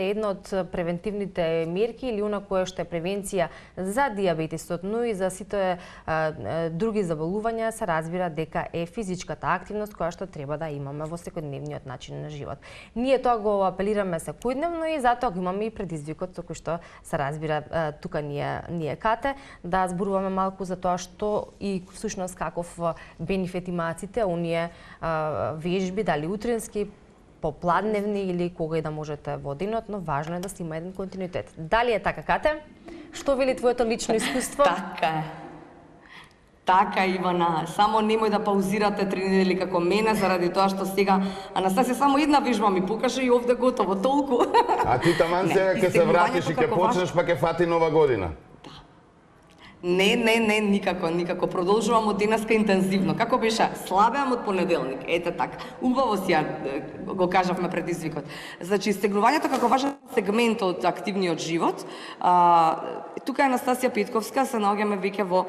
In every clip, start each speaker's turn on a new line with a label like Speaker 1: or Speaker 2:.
Speaker 1: е една од превентивните мерки или она кое што е превенција за дијабетесот, но и за сите други заболувања, се разбира дека е физичката активност која што треба да имаме во секојдневниот начин на живот. Ние тоа го апелираме секојдневно и затоа го имаме и предизвикот со кој што се разбира тука ние кате да зборуваме малку за тоа што и всушност каков бенефит имаат сите оние вежби, дали утрински, попладневни или кога и да можете во денот, но важно е да се има еден континуитет. Дали е така, Кате? Што вели твоето лично искуство?
Speaker 2: Така е. Така, Ивана, само немој да паузирате 3 недели како мене, заради тоа што сега Анастасија само една вежба ми покаже и овде готово, толку.
Speaker 3: А ти таман сега ќе се вратиш и ќе почнеш, па ќе фати нова година.
Speaker 2: Не, никако. Продолжувам од денеска интензивно. Како беше? Слабеам од понеделник. Ете така. Убаво си го кажавме предизвикот. Значи, стегнувањето како важен сегмент од активниот живот. Тука е Анастасија Петковска, се наоѓаме веќе во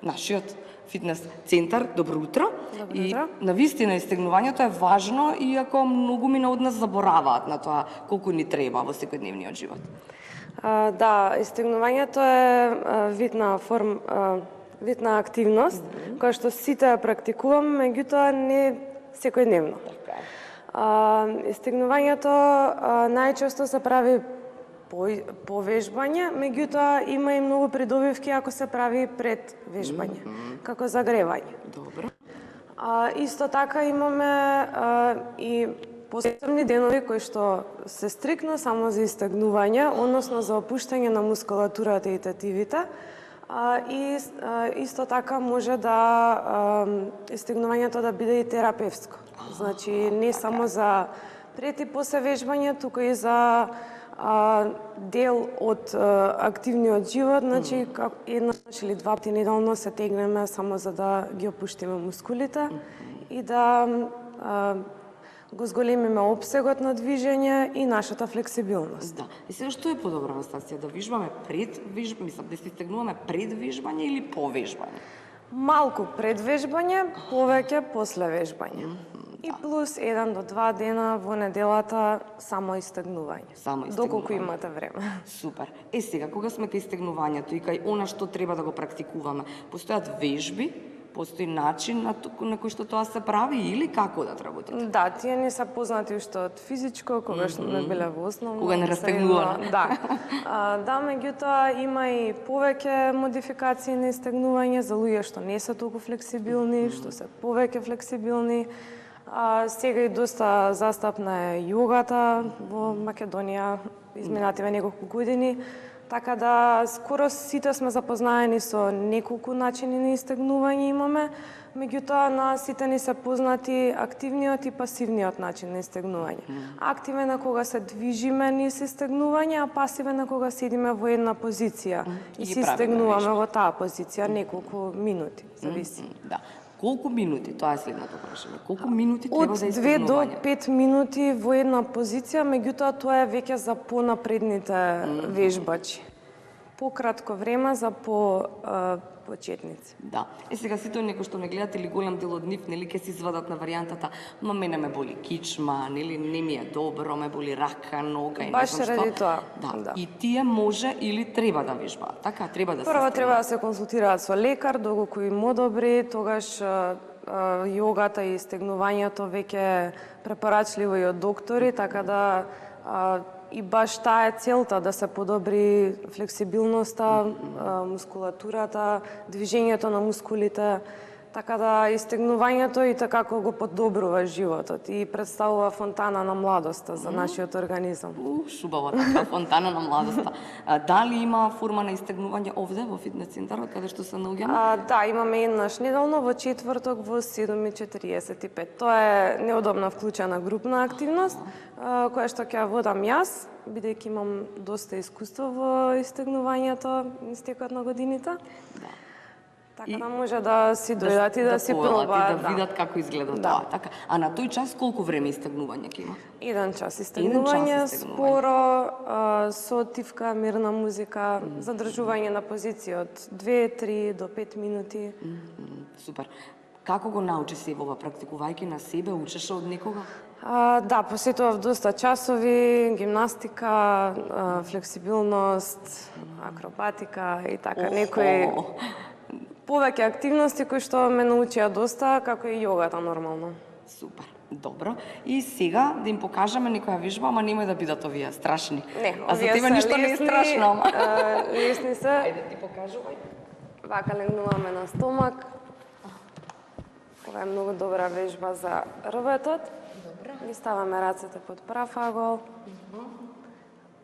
Speaker 2: нашиот фитнес центар. Добро утро. И навистина стегнувањето е важно, иако многу мина од нас забораваат на тоа колку ни треба во секојдневниот живот.
Speaker 4: Да, истегнувањето е вид на активност, која што сите ја практикуваме, меѓутоа не секојдневно. Истегнувањето најчесто се прави по вежбање, меѓутоа има и многу придобивки ако се прави пред вежбање, како загревање.
Speaker 2: Добро.
Speaker 4: Исто така имаме и посебни денови кои што се стрикно само за истегнување, односно за опуштање на мускулатурата и тетивите. И исто така може да истегнувањето да биде и терапевско. Значи не само за пред и после вежбање, туку и за дел од активниот живот, значи еднаш или два пати неделно се тегнеме само за да ги опуштиме мускулите и да го зголемиме опсегот на движење и нашата флексибилност.
Speaker 2: Да. И сега што е подобро, Анастасија, да вежбаме пред вежбање, мислам, да се стегнуваме пред вежбање или по вежбање?
Speaker 4: Малку пред вежбање, повеќе после вежбање. И плюс 1 до 2 дена во неделата само истегнување. Доколку имате време.
Speaker 2: Супер. Сега, кога сме кај истегнувањето и кај она што треба да го практикуваме, постојат вежби, постои начин на кој што тоа се прави или како да работите?
Speaker 4: Да, тие не се познати уште од физичко, кога што не биле во основно.
Speaker 2: Кога не растегнуваме.
Speaker 4: Да. Да, меѓутоа има и повеќе модификации на истегнување за луѓе што не се толку флексибилни, што се повеќе флексибилни. Сега и доста застапна е јогата во Македонија изминативе неколку години. Така да, скоро сите сме запознаени со неколку начини на истегнување имаме, меѓутоа на сите ни се познати активниот и пасивниот начин на истегнување. Активен е кога се движиме низ истегнување, а пасивен е кога седиме во една позиција и се истегнуваме во таа позиција неколку минути, зависи.
Speaker 2: Да. Колку минути? Тоа е следното прашање. Колку минути треба за истегнување?
Speaker 4: Од 2 до 5 минути во една позиција, меѓутоа тоа е веќе за понапредните вежбачи. Пократко време за почетници.
Speaker 2: Да. Сега сите оние кои што не гледат или голем дел од нив, нели, ќе се извадат на варијантата, ма мене ме боли кичма, нели, не ми е добро, ме боли рака, нога и не знам што.
Speaker 4: Баш ради тоа.
Speaker 2: Да. И тие може или треба да вежбаат, така? Треба да се
Speaker 4: Прво треба да се консултираат со лекар, доколку им одобри, тогаш јогата и стегнувањето веќе препорачливо и од доктори, така да и баш таа е целта, да се подобри флексибилноста, мускулатурата, движењето на мускулите, така да истегнувањето и така го подобрува животот и представува фонтана на младоста за нашиот организам.
Speaker 2: Шубаво, така, фонтана на младоста. Дали има форма на истегнување овде во фитнес центарот, каде што се наоѓаме?
Speaker 4: Да, имаме еднаш неделно во четврток во 7:45. Тоа е неудобна вклучена групна активност, која што ќе водам јас, бидејќи имам доста искуство во истегнувањето низ текот на годините. Така да може да си дојдат и да си пробаат.
Speaker 2: Да видат како изгледа тоа. Така. А на тој час колку време истегнување ќе има?
Speaker 4: 1 час истегнување, споро, со тивка, мирна музика, задржување на позиција од 2, 3 до 5 минути.
Speaker 2: Супер. Како го научи себе ова, практикувајќи на себе, учеше од некога?
Speaker 4: Да, посетував доста часови, гимнастика, флексибилност, акробатика и така, некои повеќе активности кои што ме научија доста, како и јогата нормално.
Speaker 2: Супер, добро. И сега да им покажеме некоја вежба, ама немој да бидат овие страшни.
Speaker 4: Не,
Speaker 2: а за
Speaker 4: овие
Speaker 2: тебе
Speaker 4: се
Speaker 2: ништо не е
Speaker 4: лесни,
Speaker 2: страшно, ама.
Speaker 4: Лесни се.
Speaker 2: Ајде ти покажувај.
Speaker 4: Вака легнуваме на стомак. Ова е многу добра вежба за рветот.
Speaker 2: Добро.
Speaker 4: Ги ставаме рацете под прав агол.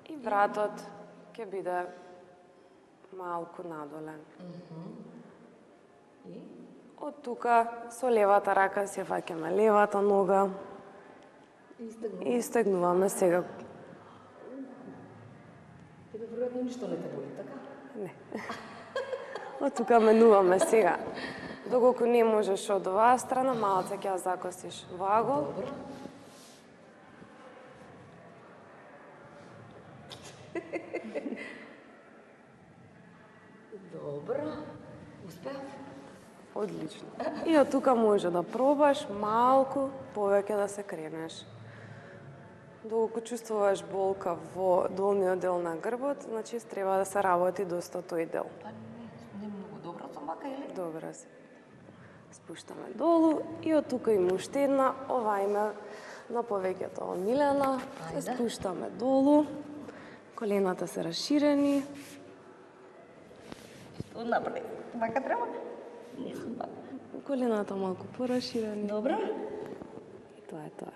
Speaker 4: И вратот ќе биде малку надоле. Од тука со левата рака се фаќаме левата нога. И стегнуваме сега.
Speaker 2: Тебе веројатно ништо не те боли, така?
Speaker 4: Не. Од тука менуваме сега. Доколку не можеш од оваа страна, малце ќе ја закосиш во агол.
Speaker 2: Добро. Добро. Успеав?
Speaker 4: Одлично. И од тука може да пробаш малку повеќе да се кренеш. Доколку чувствуваш болка во долниот дел на грбот, значи треба да се работи доста тој дел.
Speaker 2: Па не многу добро сум вака, или?
Speaker 4: Добро се. Спуштаме долу и од тука има уште една, ова име на повеќето омилена. Се спуштаме долу. Колената се расширени.
Speaker 2: Што напред? Вака треба? Не сум вака.
Speaker 4: Колената малку пораширени.
Speaker 2: Добро.
Speaker 4: И тоа е тоа.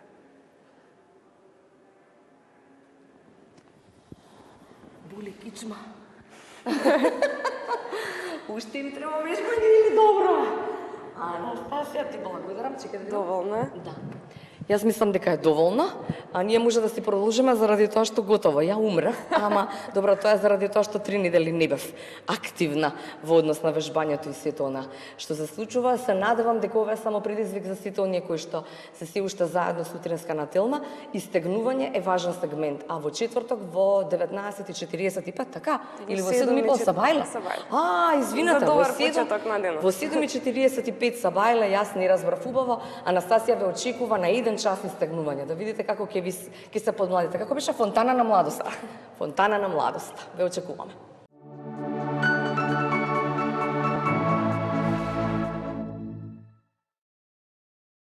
Speaker 2: Боли кичма. Уште ми треба вежбање или добро? Анастасија, ти благодарам, чекай да видам.
Speaker 4: Доволна е?
Speaker 2: Да. Јас мислам дека е доволна, а ние може да си продолжиме заради тоа што готово. Ја умрев, ама добро, тоа е заради тоа што 3 недели не бев активна во однос на вежбањето и сето она што се случува. Се надевам дека ова е само предизвик за сите оние кои што се се уште заедно сутринска на Телма. Истегнување е важен сегмент, а во четврток во 19:45, така? Или во 7:30 са бајле? Извинете,
Speaker 4: За
Speaker 2: во
Speaker 4: добар почеток на денот.
Speaker 2: Во 7:45 са бајле, јас не разбрав убаво. Анастасија ве очекува на 1 час истегнување, да видите како ќе се подмладите. Како беше фонтана на младоста. Фонтана на младоста. Ве очекуваме.